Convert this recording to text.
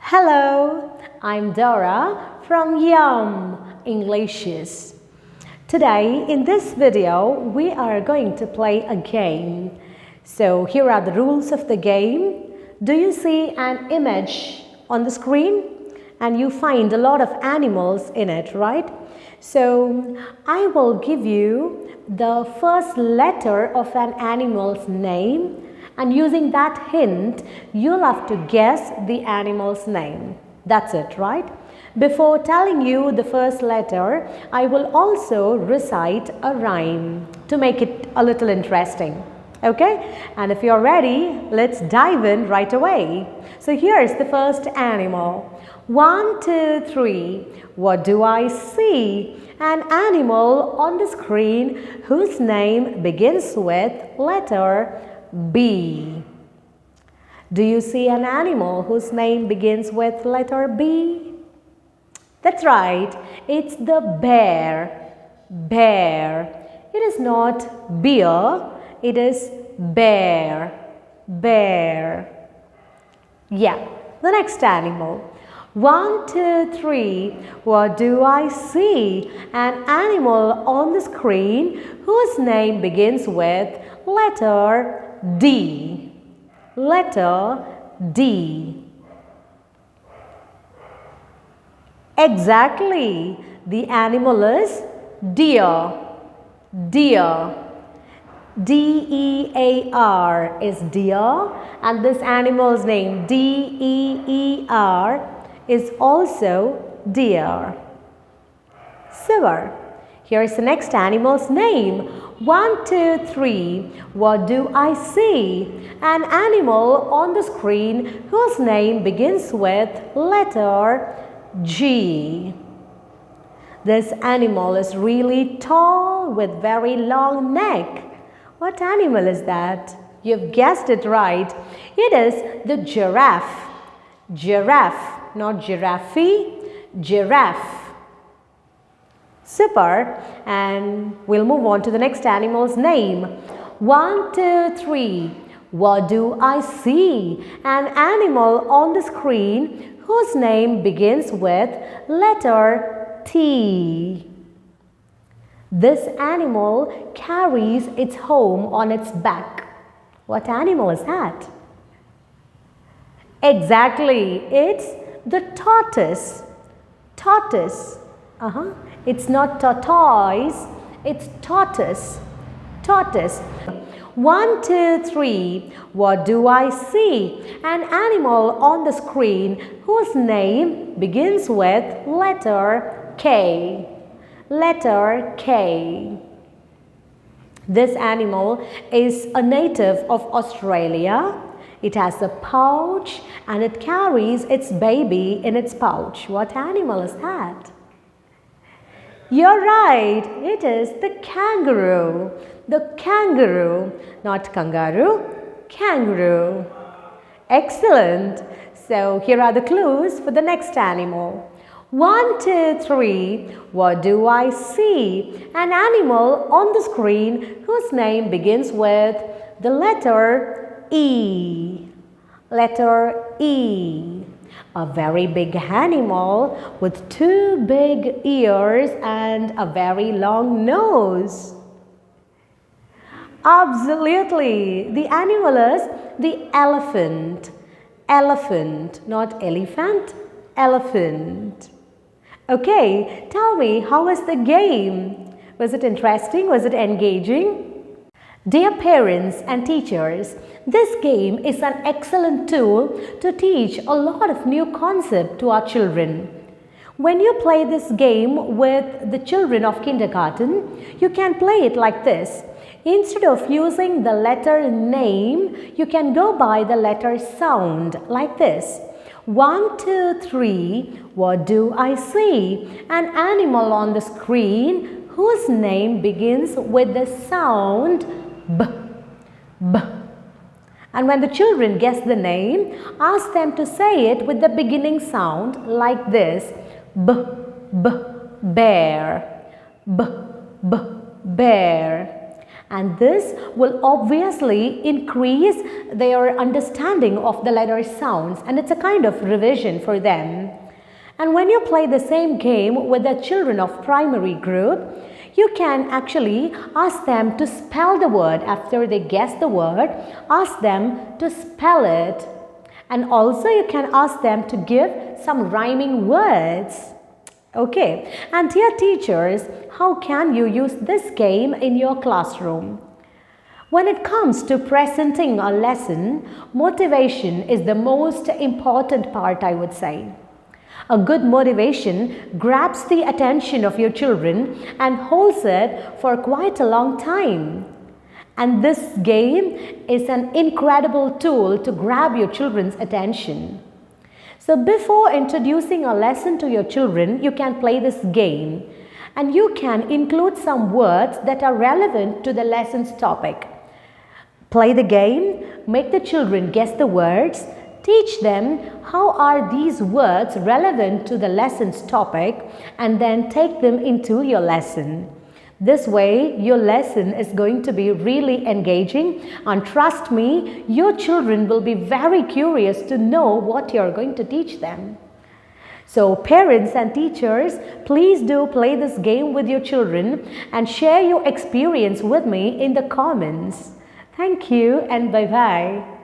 Hello, I'm Dora from Yum Englishes. Today in this video we are going to play a game. So here are the rules of the game. Do you see an image on the screen? And you find a lot of animals in it, right? So I will give you the first letter of an animal's name, and using that hint, you'll have to guess the animal's name. That's it, right? Before telling you the first letter, I will also recite a rhyme to make it a little interesting. Okay? And if you're ready, let's dive in right away. So here's the first animal. 1, 2, 3. What do I see? An animal on the screen whose name begins with letter B. Do you see an animal whose name begins with letter B? That's right, it's the bear. Bear. It is not beer, it is bear. Bear. Yeah, the next animal. 1, 2, 3. What do I see? An animal on the screen whose name begins with letter D. Letter D. Exactly. The animal is deer. Deer. D-E-A-R is deer, and this animal's name D-E-E-R is also deer. Super. Here's the next animal's name. 1, 2, 3. What do I see? An animal on the screen whose name begins with letter G. This animal is really tall with very long neck. What animal is that? You've guessed it right. It is the giraffe. Giraffe, not giraffe. Giraffe. Super. And we'll move on to the next animal's name. 1, 2, 3. What do I see? An animal on the screen whose name begins with letter T. This animal carries its home on its back. What animal is that? Exactly. It's the tortoise. Tortoise. It's not tortoise, it's tortoise. Tortoise. 1, 2, 3. What do I see? An animal on the screen whose name begins with letter K. Letter K. This animal is a native of Australia. It has a pouch and it carries its baby in its pouch. What animal is that? You're right, it is the kangaroo. The kangaroo, not kangaroo, kangaroo. Excellent. So here are the clues for the next animal. 1, 2, 3. What do I see? An animal on the screen whose name begins with the letter E. Letter E. A very big animal with 2 big ears and a very long nose. Absolutely. The animal is the elephant. Elephant, not elephant, elephant. Okay, tell me, how was the game? Was it interesting? Was it engaging? Dear parents and teachers, this game is an excellent tool to teach a lot of new concepts to our children. When you play this game with the children of kindergarten, you can play it like this. Instead of using the letter name, you can go by the letter sound like this. 1, 2, 3. What do I see? An animal on the screen whose name begins with the sound B. B. And when the children guess the name, ask them to say it with the beginning sound like this. B, b, bear. B, b, bear. and this will obviously increase their understanding of the letter sounds, and it's a kind of revision for them. And when you play the same game with the children of primary group, you can actually ask them to spell the word. After they guess the word, ask them to spell it. And also you can ask them to give some rhyming words. Okay, and dear teachers, how can you use this game in your classroom? When it comes to presenting a lesson, motivation is the most important part, I would say. A good motivation grabs the attention of your children and holds it for quite a long time. And this game is an incredible tool to grab your children's attention. So before introducing a lesson to your children, you can play this game, and you can include some words that are relevant to the lesson's topic. Play the game, make the children guess the words, teach them how are these words relevant to the lesson's topic, and then take them into your lesson. This way, your lesson is going to be really engaging, and trust me, your children will be very curious to know what you're going to teach them. So parents and teachers, please do play this game with your children and share your experience with me in the comments. Thank you and bye-bye.